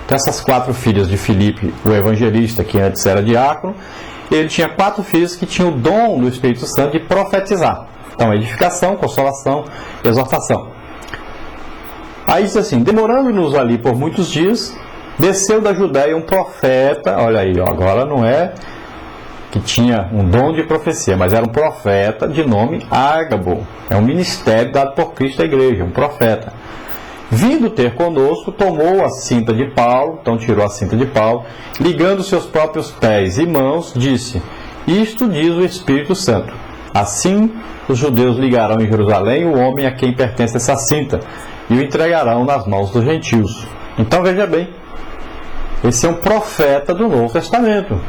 Então, essas 4 filhas de Filipe, o evangelista, que antes era diácono, ele tinha 4 filhas que tinham o dom do Espírito Santo de profetizar. Então, edificação, consolação, exortação. Aí diz assim: demorando-nos ali por muitos dias, desceu da Judéia um profeta. Olha aí, ó, agora não é que tinha um dom de profecia, mas era um profeta de nome Ágabo. É um ministério dado por Cristo à igreja, um profeta. Vindo ter conosco, tomou a cinta de Paulo, então tirou a cinta de Paulo, ligando seus próprios pés e mãos, disse: isto diz o Espírito Santo. Assim, os judeus ligarão em Jerusalém o homem a quem pertence essa cinta, e o entregarão nas mãos dos gentios. Então veja bem, esse é um profeta do Novo Testamento,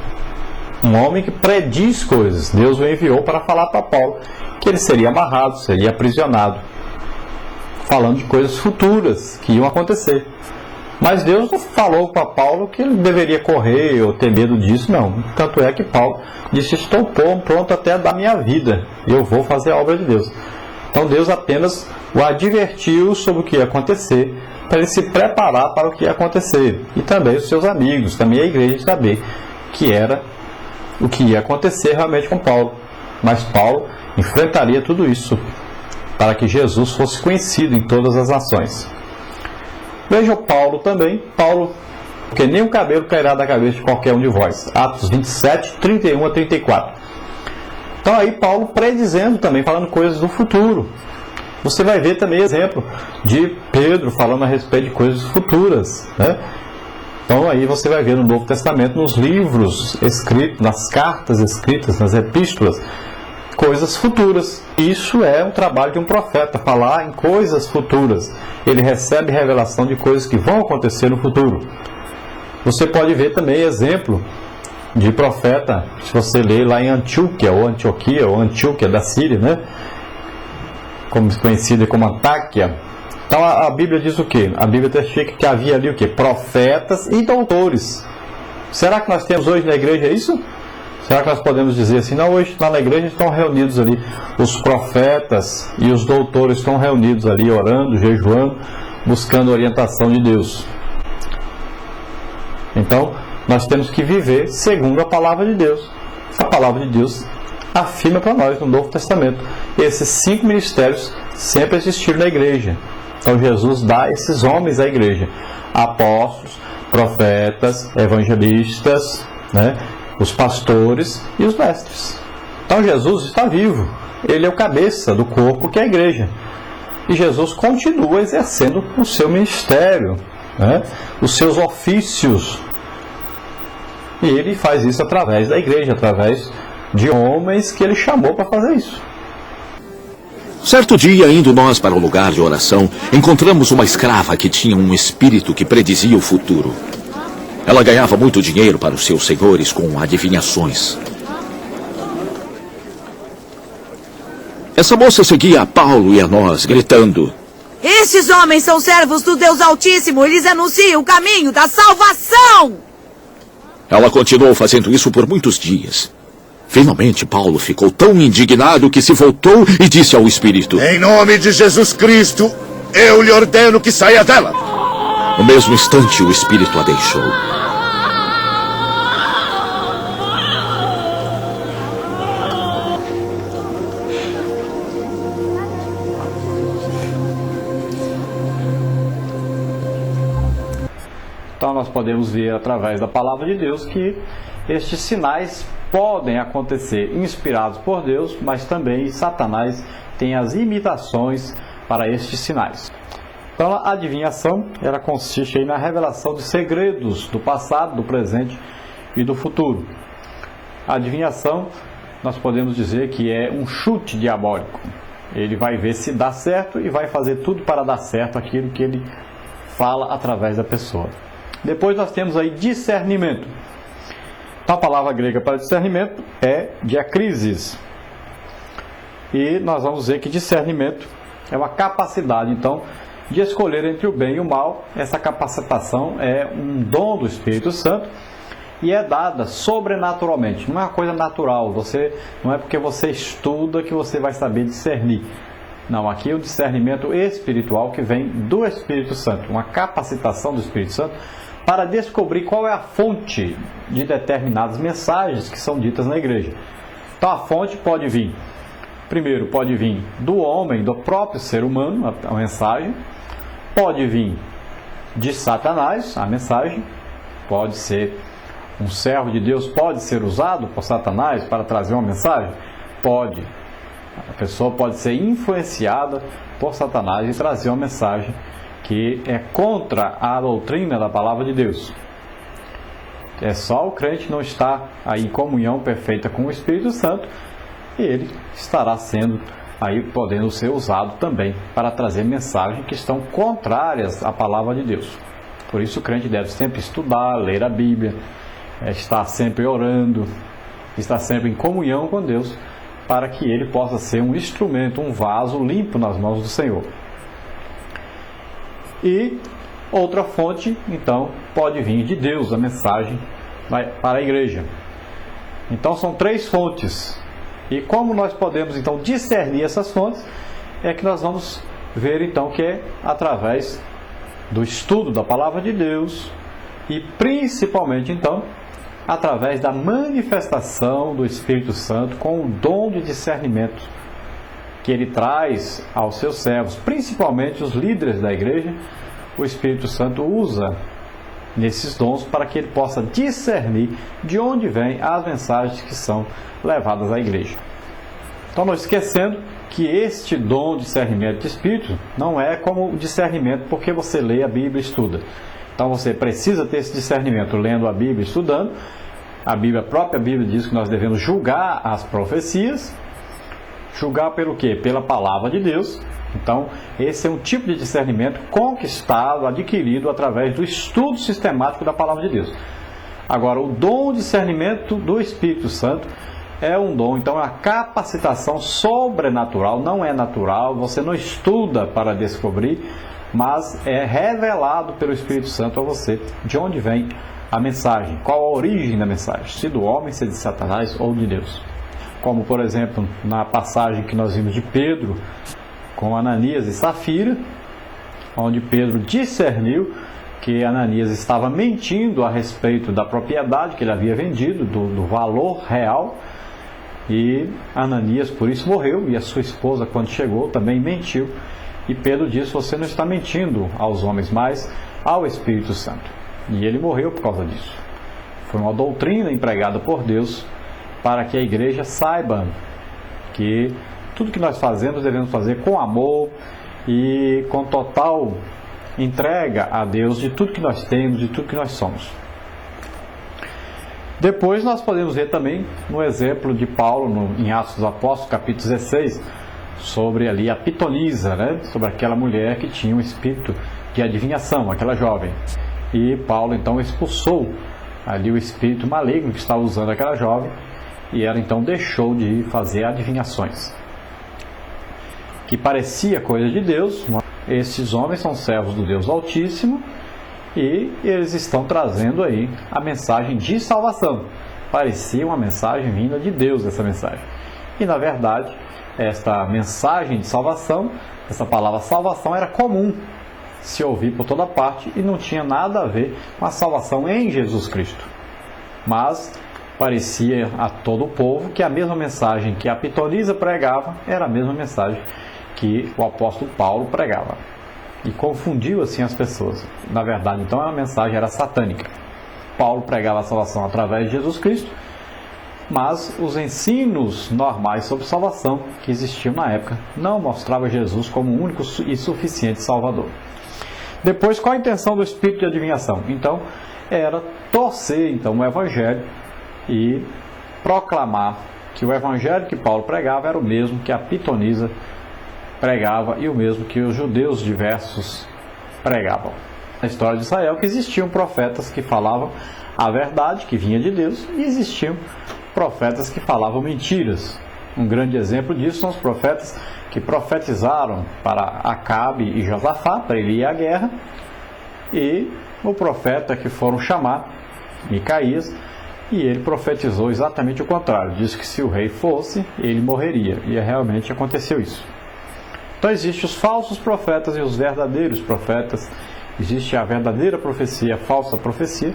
um homem que prediz coisas. Deus o enviou para falar para Paulo que ele seria amarrado, seria aprisionado, falando de coisas futuras que iam acontecer. Mas Deus não falou para Paulo que ele deveria correr ou ter medo disso, não. Tanto é que Paulo disse: estou pronto até a dar minha vida, e eu vou fazer a obra de Deus. Então Deus apenas o advertiu sobre o que ia acontecer, para ele se preparar para o que ia acontecer. E também os seus amigos, também a igreja, saber que era o que ia acontecer realmente com Paulo. Mas Paulo enfrentaria tudo isso para que Jesus fosse conhecido em todas as nações. Veja Paulo também, porque nem o cabelo cairá da cabeça de qualquer um de vós. Atos 27, 31 a 34. Então aí Paulo predizendo também, falando coisas do futuro. Você vai ver também exemplo de Pedro falando a respeito de coisas futuras, né? Então aí você vai ver no Novo Testamento, nos livros escritos, nas cartas escritas, nas epístolas, coisas futuras. Isso é um trabalho de um profeta, falar em coisas futuras. Ele recebe revelação de coisas que vão acontecer no futuro. Você pode ver também exemplo de profeta, se você ler lá em Antioquia, ou Antioquia da Síria, né? Como conhecida como Antáquia. Então a Bíblia diz o quê? A Bíblia testifica que havia ali o quê? Profetas e doutores. Será que nós temos hoje na igreja isso? Será que nós podemos dizer assim: não, hoje lá na igreja estão reunidos ali os profetas e os doutores estão reunidos ali, orando, jejuando, buscando a orientação de Deus. Então, nós temos que viver segundo a palavra de Deus. A palavra de Deus afirma para nós no Novo Testamento. Esses 5 ministérios sempre existiram na igreja. Então Jesus dá esses homens à igreja: apóstolos, profetas, evangelistas, né? Os pastores e os mestres. Então Jesus está vivo. Ele é o cabeça do corpo que é a igreja. E Jesus continua exercendo o seu ministério, né? Os seus ofícios. E ele faz isso através da igreja, através de homens que ele chamou para fazer isso. Certo dia, indo nós para o lugar de oração, encontramos uma escrava que tinha um espírito que predizia o futuro. Ela ganhava muito dinheiro para os seus senhores com adivinhações. Essa moça seguia a Paulo e a nós, gritando: esses homens são servos do Deus Altíssimo, eles anunciam o caminho da salvação! Ela continuou fazendo isso por muitos dias. Finalmente, Paulo ficou tão indignado que se voltou e disse ao espírito: em nome de Jesus Cristo, eu lhe ordeno que saia dela. No mesmo instante, o espírito a deixou. Então nós podemos ver através da palavra de Deus que estes sinais podem acontecer inspirados por Deus, mas também Satanás tem as imitações para estes sinais. Então a adivinhação, ela consiste aí na revelação de segredos do passado, do presente e do futuro. A adivinhação, nós podemos dizer que é um chute diabólico. Ele vai ver se dá certo e vai fazer tudo para dar certo aquilo que ele fala através da pessoa. Depois nós temos aí discernimento. Então a palavra grega para discernimento é diacrisis. E nós vamos ver que discernimento é uma capacidade, então, de escolher entre o bem e o mal. Essa capacitação é um dom do Espírito Santo e é dada sobrenaturalmente. Não é uma coisa natural. Não é porque você estuda que você vai saber discernir. Não, aqui é o discernimento espiritual que vem do Espírito Santo. Uma capacitação do Espírito Santo para descobrir qual é a fonte de determinadas mensagens que são ditas na igreja. Então a fonte pode vir, primeiro pode vir do homem, do próprio ser humano, a mensagem, pode vir de Satanás, a mensagem, pode ser um servo de Deus, pode ser usado por Satanás para trazer uma mensagem? Pode. A pessoa pode ser influenciada por Satanás e trazer uma mensagem que é contra a doutrina da palavra de Deus. É só o crente não estar aí em comunhão perfeita com o Espírito Santo e ele estará sendo aí podendo ser usado também para trazer mensagens que estão contrárias à palavra de Deus. Por isso o crente deve sempre estudar, ler a Bíblia, estar sempre orando, estar sempre em comunhão com Deus, para que ele possa ser um instrumento, um vaso limpo nas mãos do Senhor. E outra fonte, então, pode vir de Deus, a mensagem para a igreja. Então são 3 fontes. E como nós podemos então discernir essas fontes, é que nós vamos ver então que é através do estudo da palavra de Deus e principalmente então através da manifestação do Espírito Santo com o dom de discernimento que ele traz aos seus servos, principalmente os líderes da igreja. O Espírito Santo usa nesses dons para que ele possa discernir de onde vêm as mensagens que são levadas à igreja. Então, não esquecendo que este dom de discernimento de Espírito não é como o discernimento porque você lê a Bíblia e estuda. Então, você precisa ter esse discernimento lendo a Bíblia e estudando. A própria Bíblia diz que nós devemos julgar as profecias. Julgar pelo quê? Pela palavra de Deus. Então, esse é um tipo de discernimento conquistado, adquirido através do estudo sistemático da palavra de Deus. Agora, o dom de discernimento do Espírito Santo é um dom, então é uma capacitação sobrenatural, não é natural, você não estuda para descobrir, mas é revelado pelo Espírito Santo a você de onde vem a mensagem, qual a origem da mensagem, se do homem, se de Satanás ou de Deus. Como, por exemplo, na passagem que nós vimos de Pedro com Ananias e Safira, onde Pedro discerniu que Ananias estava mentindo a respeito da propriedade que ele havia vendido, do valor real, e Ananias por isso morreu, e a sua esposa, quando chegou, também mentiu, e Pedro disse: você não está mentindo aos homens, mas ao Espírito Santo. E ele morreu por causa disso. Foi uma doutrina empregada por Deus para que a igreja saiba que tudo que nós fazemos devemos fazer com amor e com total entrega a Deus de tudo que nós temos, de tudo que nós somos. Depois nós podemos ver também no exemplo de Paulo em Atos dos Apóstolos, capítulo 16, sobre ali a pitonisa, sobre aquela mulher que tinha um espírito de adivinhação, aquela jovem. E Paulo então expulsou ali o espírito maligno que estava usando aquela jovem, e ela então deixou de fazer adivinhações, que parecia coisa de Deus. Esses homens são servos do Deus Altíssimo e eles estão trazendo aí a mensagem de salvação. Parecia uma mensagem vinda de Deus, essa mensagem. E na verdade, esta mensagem de salvação, essa palavra salvação, era comum se ouvir por toda parte e não tinha nada a ver com a salvação em Jesus Cristo. Mas parecia a todo o povo que a mesma mensagem que a pitonisa pregava era a mesma mensagem que o apóstolo Paulo pregava. E confundiu assim as pessoas. Na verdade, então, a mensagem era satânica. Paulo pregava a salvação através de Jesus Cristo, mas os ensinos normais sobre salvação que existiam na época não mostravam Jesus como o único e suficiente Salvador. Depois, qual a intenção do espírito de adivinhação? Então, era torcer então o evangelho e proclamar que o evangelho que Paulo pregava era o mesmo que a pitonisa pregava e o mesmo que os judeus diversos pregavam. Na história de Israel que existiam profetas que falavam a verdade, que vinha de Deus, e existiam profetas que falavam mentiras. Um grande exemplo disso são os profetas que profetizaram para Acabe e Josafá, para ele ir à guerra, e o profeta que foram chamar, Micaías, e ele profetizou exatamente o contrário. Disse que se o rei fosse, ele morreria, e realmente aconteceu isso. Então existem os falsos profetas e os verdadeiros profetas, Existe a verdadeira profecia, a falsa profecia.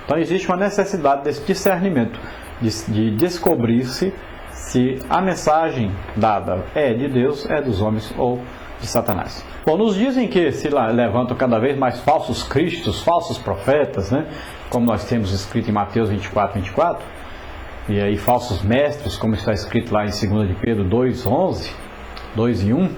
Então existe uma necessidade desse discernimento, de descobrir-se se a mensagem dada é de Deus, é dos homens ou de Satanás. Bom, nos dias em que se levantam cada vez mais falsos cristos, falsos profetas, né? Como nós temos escrito em Mateus 24, e aí falsos mestres, como está escrito lá em 2 de Pedro 2:11, 2:1,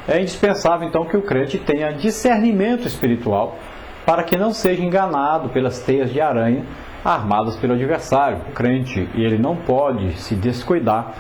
é indispensável então que o crente tenha discernimento espiritual para que não seja enganado pelas teias de aranha armadas pelo adversário. O crente, ele não pode se descuidar